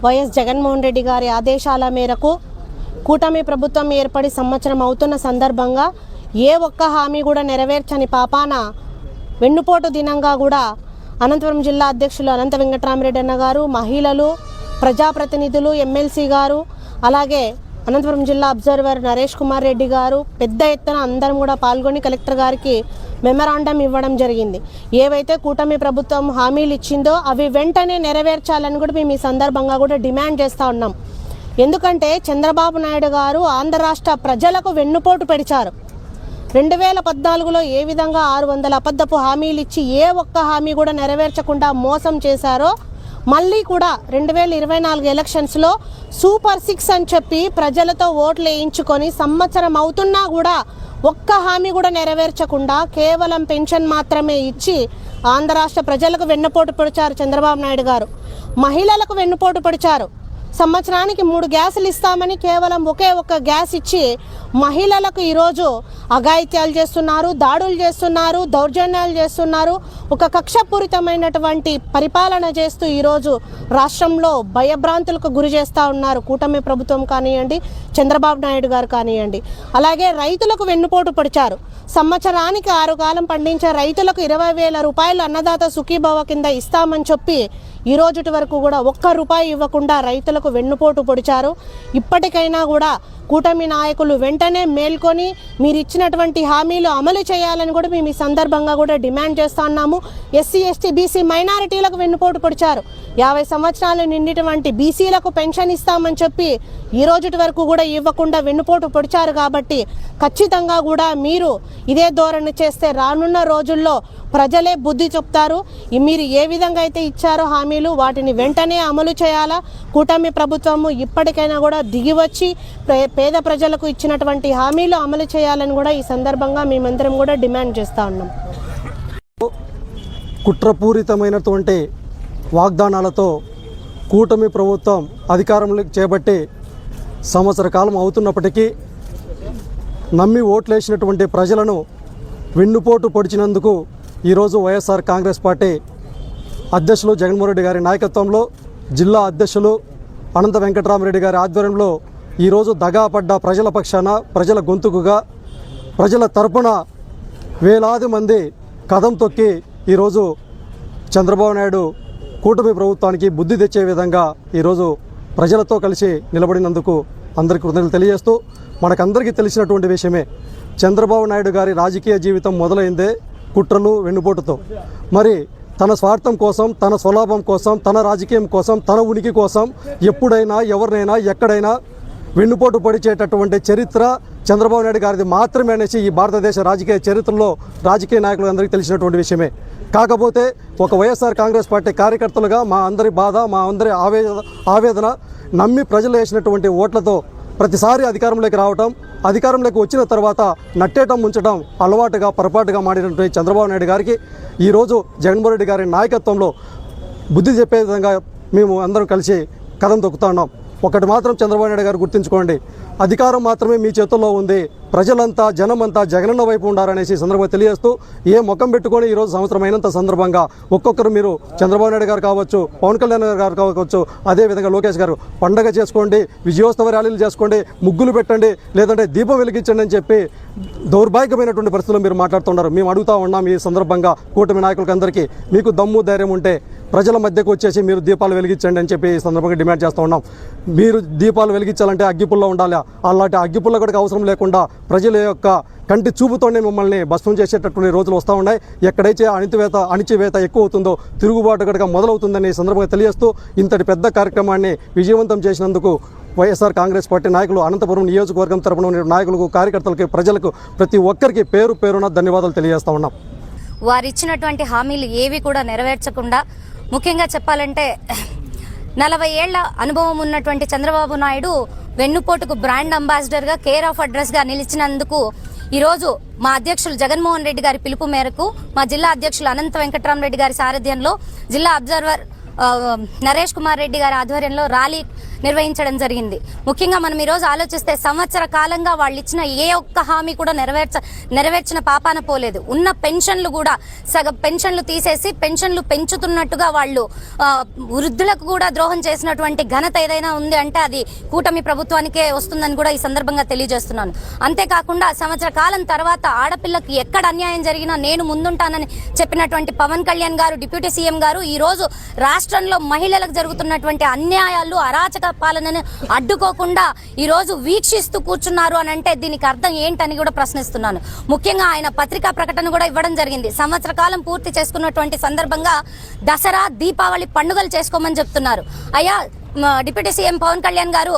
YS Jaganmohan Reddy గారి ఆదేశాల మేరకు కూటమి ప్రభుత్వం ఏర్పడి సంవత్సరం అవుతున్న సందర్భంగా ఏ ఒక్క హామీ కూడా నెరవేర్చని పాపాన వెన్నుపోటు దినంగా కూడా అనంతపురం జిల్లా అధ్యక్షులు అనంత వెంకటరామరెడ్డి అన్న గారు, మహిళలు, ప్రజాప్రతినిధులు, ఎమ్మెల్సీ గారు, అలాగే అనంతపురం జిల్లా అబ్జర్వర్ నరేష్ కుమార్ రెడ్డి గారు పెద్ద ఎత్తున అందరం కూడా పాల్గొని కలెక్టర్ గారికి మెమరాండం ఇవ్వడం జరిగింది. ఏవైతే కూటమి ప్రభుత్వం హామీలు ఇచ్చిందో అవి వెంటనే నెరవేర్చాలని కూడా మేము ఈ సందర్భంగా కూడా డిమాండ్ చేస్తూ ఉన్నాం. ఎందుకంటే చంద్రబాబు నాయుడు గారు ఆంధ్ర రాష్ట్ర ప్రజలకు వెన్నుపోటు పెడిచారు. 2014లో ఏ విధంగా 600 అబద్ధపు హామీలు ఇచ్చి ఏ ఒక్క హామీ కూడా నెరవేర్చకుండా మోసం చేశారో మళ్ళీ కూడా 2024 ఎలక్షన్స్లో సూపర్ 6 అని చెప్పి ప్రజలతో ఓట్లు వేయించుకొని సంవత్సరం అవుతున్నా కూడా ఒక్క హామీ కూడా నెరవేర్చకుండా కేవలం పెన్షన్ మాత్రమే ఇచ్చి ఆంధ్ర రాష్ట్ర ప్రజలకు వెన్నుపోటు పొడిచారు చంద్రబాబు నాయుడు గారు. మహిళలకు వెన్నుపోటు పొడిచారు. సంవత్సరానికి 3 గ్యాసులు ఇస్తామని కేవలం ఒకే ఒక్క గ్యాస్ ఇచ్చి మహిళలకు ఈరోజు అఘాయిత్యాలు చేస్తున్నారు, దాడులు చేస్తున్నారు, దౌర్జన్యాలు చేస్తున్నారు. ఒక కక్షపూరితమైనటువంటి పరిపాలన చేస్తూ ఈరోజు రాష్ట్రంలో భయభ్రాంతులకు గురి చేస్తూ ఉన్నారు కూటమి ప్రభుత్వం కానివ్వండి, చంద్రబాబు నాయుడు గారు కానివ్వండి. అలాగే రైతులకు వెన్నుపోటు పొడిచారు. సంవత్సరానికి 6 కాలం పండించే రైతులకు 20,000 రూపాయలు అన్నదాత సుఖీభవ కింద ఇస్తామని చెప్పి ఈ రోజుటి వరకు కూడా ఒక్క రూపాయి ఇవ్వకుండా రైతులకు వెన్నుపోటు పొడిచారు. ఇప్పటికైనా కూడా కూటమి నాయకులు వెంటనే మేల్కొని మీరు ఇచ్చినటువంటి హామీలు అమలు చేయాలని కూడా మేము ఈ సందర్భంగా కూడా డిమాండ్ చేస్తూ ఉన్నాము. ఎస్సీ, ఎస్టీ, బీసీ మైనారిటీలకు వెన్నుపోటు పొడిచారు. 50 సంవత్సరాలు నిండినటువంటి బీసీలకు పెన్షన్ ఇస్తామని చెప్పి ఈ రోజుటి వరకు కూడా ఇవ్వకుండా వెన్నుపోటు పొడిచారు. కాబట్టి ఖచ్చితంగా కూడా మీరు ఇదే ధోరణి చేస్తే రానున్న రోజుల్లో ప్రజలే బుద్ధి చెప్తారు. మీరు ఏ విధంగా అయితే ఇచ్చారో హామీలు వాటిని వెంటనే అమలు చేయాలా. కూటమి ప్రభుత్వము ఇప్పటికైనా కూడా దిగివచ్చి పేద ప్రజలకు ఇచ్చినటువంటి హామీలు అమలు చేయాలని కూడా ఈ సందర్భంగా మేమందరం కూడా డిమాండ్ చేస్తూ ఉన్నాం. కుట్రపూరితమైనటువంటి వాగ్దానాలతో కూటమి ప్రభుత్వం అధికారంలోకి చేపట్టి సంవత్సర కాలం అవుతున్నప్పటికీ నమ్మి ఓట్లేసినటువంటి ప్రజలను వెన్నుపోటు పొడిచినందుకు ఈరోజు వైఎస్ఆర్ కాంగ్రెస్ పార్టీ అధ్యక్షులు జగన్మోహన్ రెడ్డి గారి నాయకత్వంలో జిల్లా అధ్యక్షులు అనంత వెంకటరామరెడ్డి గారి ఆధ్వర్యంలో ఈరోజు దగాపడ్డ ప్రజల పక్షాన, ప్రజల గొంతుకుగా, ప్రజల తరపున వేలాది మంది కదం తొక్కి ఈరోజు చంద్రబాబు నాయుడు కూటమి ప్రభుత్వానికి బుద్ధి తెచ్చే విధంగా ఈరోజు ప్రజలతో కలిసి నిలబడినందుకు అందరికీ కృతజ్ఞతలు తెలియజేస్తూ, మనకందరికీ తెలిసినటువంటి విషయమే చంద్రబాబు నాయుడు గారి రాజకీయ జీవితం మొదలైందే కుట్రలు, వెన్నుపోటుతో. మరి తన స్వార్థం కోసం, తన స్వలాభం కోసం, తన రాజకీయం కోసం, తన ఉనికి కోసం ఎప్పుడైనా ఎవరినైనా ఎక్కడైనా వెన్నుపోటు పొడిచేటటువంటి చరిత్ర చంద్రబాబు నాయుడు గారిది మాత్రమే అనేసి ఈ భారతదేశ రాజకీయ చరిత్రలో రాజకీయ నాయకులందరికీ తెలిసినటువంటి విషయమే. కాకపోతే ఒక వైఎస్ఆర్ కాంగ్రెస్ పార్టీ కార్యకర్తలుగా మా అందరి బాధ, మా అందరి ఆవేదన నమ్మి ప్రజలు వేసినటువంటి ఓట్లతో ప్రతిసారి అధికారంలోకి రావటం, అధికారంలోకి వచ్చిన తర్వాత నట్టేయటం, ముంచడం అలవాటుగా, పొరపాటుగా మాడినటువంటి చంద్రబాబు నాయుడు గారికి ఈరోజు జగన్మోహన్ రెడ్డి గారి నాయకత్వంలో బుద్ధి చెప్పే విధంగా మేము అందరం కలిసి కదం తొక్కుతున్నాం. ఒకటి మాత్రం చంద్రబాబు నాయుడు గారు గుర్తుంచుకోండి, అధికారం మాత్రమే మీ చేతుల్లో ఉంది, ప్రజలంతా జనమంతా జగనన్న వైపు ఉండాలనేసి సందర్భంగా తెలియజేస్తూ, ఏ ముఖం పెట్టుకొని ఈరోజు సంవత్సరం అయినంత సందర్భంగా ఒక్కొక్కరు మీరు చంద్రబాబు నాయుడు గారు కావచ్చు, పవన్ కళ్యాణ్ గారు కావచ్చు, అదేవిధంగా లోకేష్ గారు పండగ చేసుకోండి, విజయోత్సవ ర్యాలీలు చేసుకోండి, ముగ్గులు పెట్టండి, లేదంటే దీపం వెలిగించండి అని చెప్పి దౌర్భాగ్యమైనటువంటి పరిస్థితుల్లో మీరు మాట్లాడుతున్నారు. మేము అడుగుతూ ఉన్నాం ఈ సందర్భంగా కూటమి నాయకులకు అందరికీ, మీకు దమ్ము ధైర్యం ఉంటే ప్రజల మధ్యకు వచ్చేసి మీరు దీపాలు వెలిగించండి అని చెప్పి ఈ సందర్భంగా డిమాండ్ చేస్తూ ఉన్నాం. మీరు దీపాలు వెలిగించాలంటే అగ్గిపుల్ల ఉండాలి. అలాంటి అగ్గిపుల్ల కూడా అవసరం లేకుండా ప్రజల యొక్క కంటి చూపుతోనే మిమ్మల్ని భస్మం చేసేటటువంటి రోజులు వస్తూ ఉన్నాయి. ఎక్కడైతే అణిచివేత ఎక్కువ అవుతుందో తిరుగుబాటు గడక మొదలవుతుందని ఈ సందర్భంగా తెలియజేస్తూ, ఇంతటి పెద్ద కార్యక్రమాన్ని విజయవంతం చేసినందుకు వైఎస్ఆర్ కాంగ్రెస్ పార్టీ నాయకులు, అనంతపురం నియోజకవర్గం తరపున ఉన్న నాయకులకు, కార్యకర్తలకు, ప్రజలకు ప్రతి ఒక్కరికి పేరు పేరున ధన్యవాదాలు తెలియజేస్తూ ఉన్నాం. వారిచ్చినటువంటి హామీలు ఏవి కూడా నెరవేర్చకుండా, ముఖ్యంగా చెప్పాలంటే 40 ఏళ్ల అనుభవం ఉన్నటువంటి చంద్రబాబు నాయుడు వెన్నుపోటుకు బ్రాండ్ అంబాసిడర్గా, కేర్ ఆఫ్ అడ్రస్గా నిలిచినందుకు ఈరోజు మా అధ్యక్షులు జగన్మోహన్ రెడ్డి గారి పిలుపు మేరకు మా జిల్లా అధ్యక్షులు అనంత వెంకటరామరెడ్డి గారి సారథ్యంలో జిల్లా అబ్జర్వర్ నరేష్ కుమార్ రెడ్డి గారి ఆధ్వర్యంలో ర్యాలీ నిర్వహించడం జరిగింది. ముఖ్యంగా మనం ఈరోజు ఆలోచిస్తే సంవత్సర కాలంగా వాళ్ళు ఇచ్చిన ఏ ఒక్క హామీ కూడా నెరవేర్చిన పాపాన పోలేదు. ఉన్న పెన్షన్లు కూడా సగం పెన్షన్లు తీసేసి పెన్షన్లు పెంచుతున్నట్టుగా వాళ్ళు వృద్ధులకు కూడా ద్రోహం చేసినటువంటి ఘనత ఏదైనా ఉంది అంటే అది కూటమి ప్రభుత్వానికే వస్తుందని కూడా ఈ సందర్భంగా తెలియజేస్తున్నాను. అంతేకాకుండా సంవత్సర కాలం తర్వాత ఆడపిల్లకి ఎక్కడ అన్యాయం జరిగినా నేను ముందుంటానని చెప్పినటువంటి పవన్ కళ్యాణ్ గారు, డిప్యూటీ సీఎం గారు ఈ రోజు రాష్ట్రంలో మహిళలకు జరుగుతున్నటువంటి అన్యాయాలు, అరాచక పాలనను అడ్డుకోకుండా ఈ రోజు వీక్షిస్తూ కూర్చున్నారు అని అంటే దీనికి అర్థం ఏంటని కూడా ప్రశ్నిస్తున్నాను. ముఖ్యంగా ఆయన పత్రికా ప్రకటన కూడా ఇవ్వడం జరిగింది. సంవత్సర కాలం పూర్తి చేసుకున్నటువంటి సందర్భంగా దసరా, దీపావళి పండుగలు చేసుకోమని చెప్తున్నారు. అయ్యా డిప్యూటీ సీఎం పవన్ కళ్యాణ్ గారు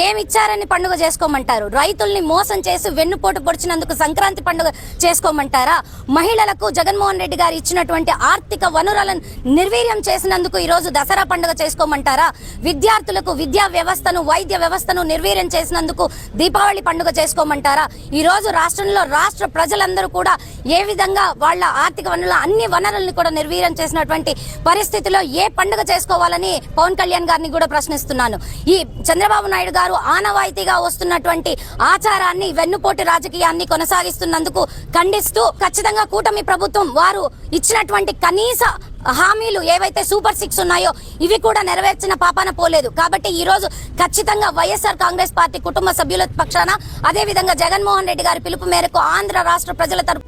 ఏమిచ్చారని పండుగ చేసుకోమంటారు? రైతుల్ని మోసం చేసి వెన్నుపోటు పొడిచినందుకు సంక్రాంతి పండుగ చేసుకోమంటారా? మహిళలకు జగన్మోహన్ రెడ్డి గారు ఇచ్చినటువంటి ఆర్థిక వనరులను నిర్వీర్యం చేసినందుకు ఈ రోజు దసరా పండుగ చేసుకోమంటారా? విద్యార్థులకు విద్యా వ్యవస్థను, వైద్య వ్యవస్థను నిర్వీర్యం చేసినందుకు దీపావళి పండుగ చేసుకోమంటారా? ఈ రోజు రాష్ట్రంలో రాష్ట్ర ప్రజలందరూ కూడా ఏ విధంగా వాళ్ళ ఆర్థిక వనరుల అన్ని వనరులను కూడా నిర్వీర్యం చేసినటువంటి పరిస్థితిలో ఏ పండుగ చేసుకోవాలని పవన్ కళ్యాణ్ గారిని కూడా ప్రశ్నిస్తున్నాను. ఈ చంద్రబాబు నాయుడు గారు ఆనవాయితీగా వస్తున్నటువంటి ఆచారాన్ని, వెన్నుపోటు రాజకీయాన్ని కొనసాగిస్తున్నందుకు ఖండిస్తూ ఖచ్చితంగా కూటమి ప్రభుత్వం వారు ఇచ్చినటువంటి కనీస హామీలు ఏవైతే సూపర్ 6 ఉన్నాయో ఇవి కూడా నెరవేర్చిన పాపాన పోలేదు. కాబట్టి ఈ రోజు ఖచ్చితంగా వైఎస్ఆర్ కాంగ్రెస్ పార్టీ కుటుంబ సభ్యుల పక్షాన, అదే విధంగా జగన్మోహన్ రెడ్డి గారి పిలుపు మేరకు ఆంధ్ర రాష్ట్ర ప్రజల తరపు